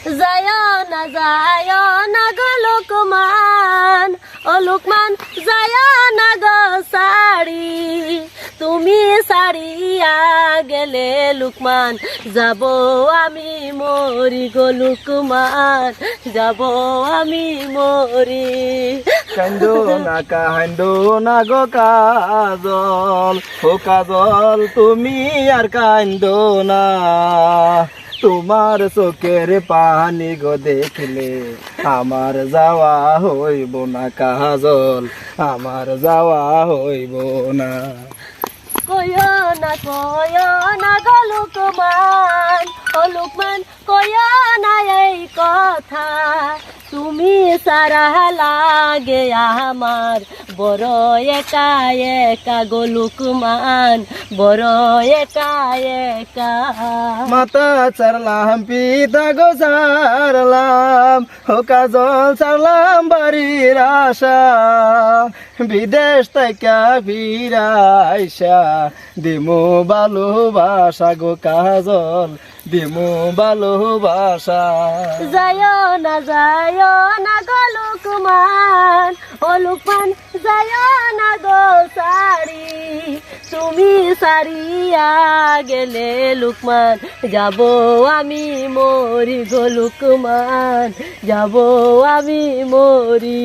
যায় না গো লোকমান, ও লোকমান যায় না গো সারি, তুমি সারিয়া গেলে লোকমান যাব আমি মরি গো লোকমান, যাব আমি মরি। কান্দো না গো কাজল, ও কাজল তুমি আর কান্দো না, তোমার চোখের পানি গো দেখলে আমার যাওয়া হইব না কাজল, আমার যাওয়া হইব না। কয় না গো লোকমান, ও লোকমান কয় না এই কথা, তুমি সারা লাগে আমার বড় একা একা গো লোকমান, বড় একা একা। মাতা চারলাম পিতা গো চারলাম, ও কাজল চারলাম বাড়ির আশা, বিদেশ থেকে ফিরাইসা দিমু ভালোবাসা গো কাজল, দিমু ভালোবাসা। যায় না গো লোকমান, ও লোকমান যায় না গো সারি, তুমি সারিয়া গেলে লোকমান যাব আমি মরি গো লোকমান, যাব আমি মরি।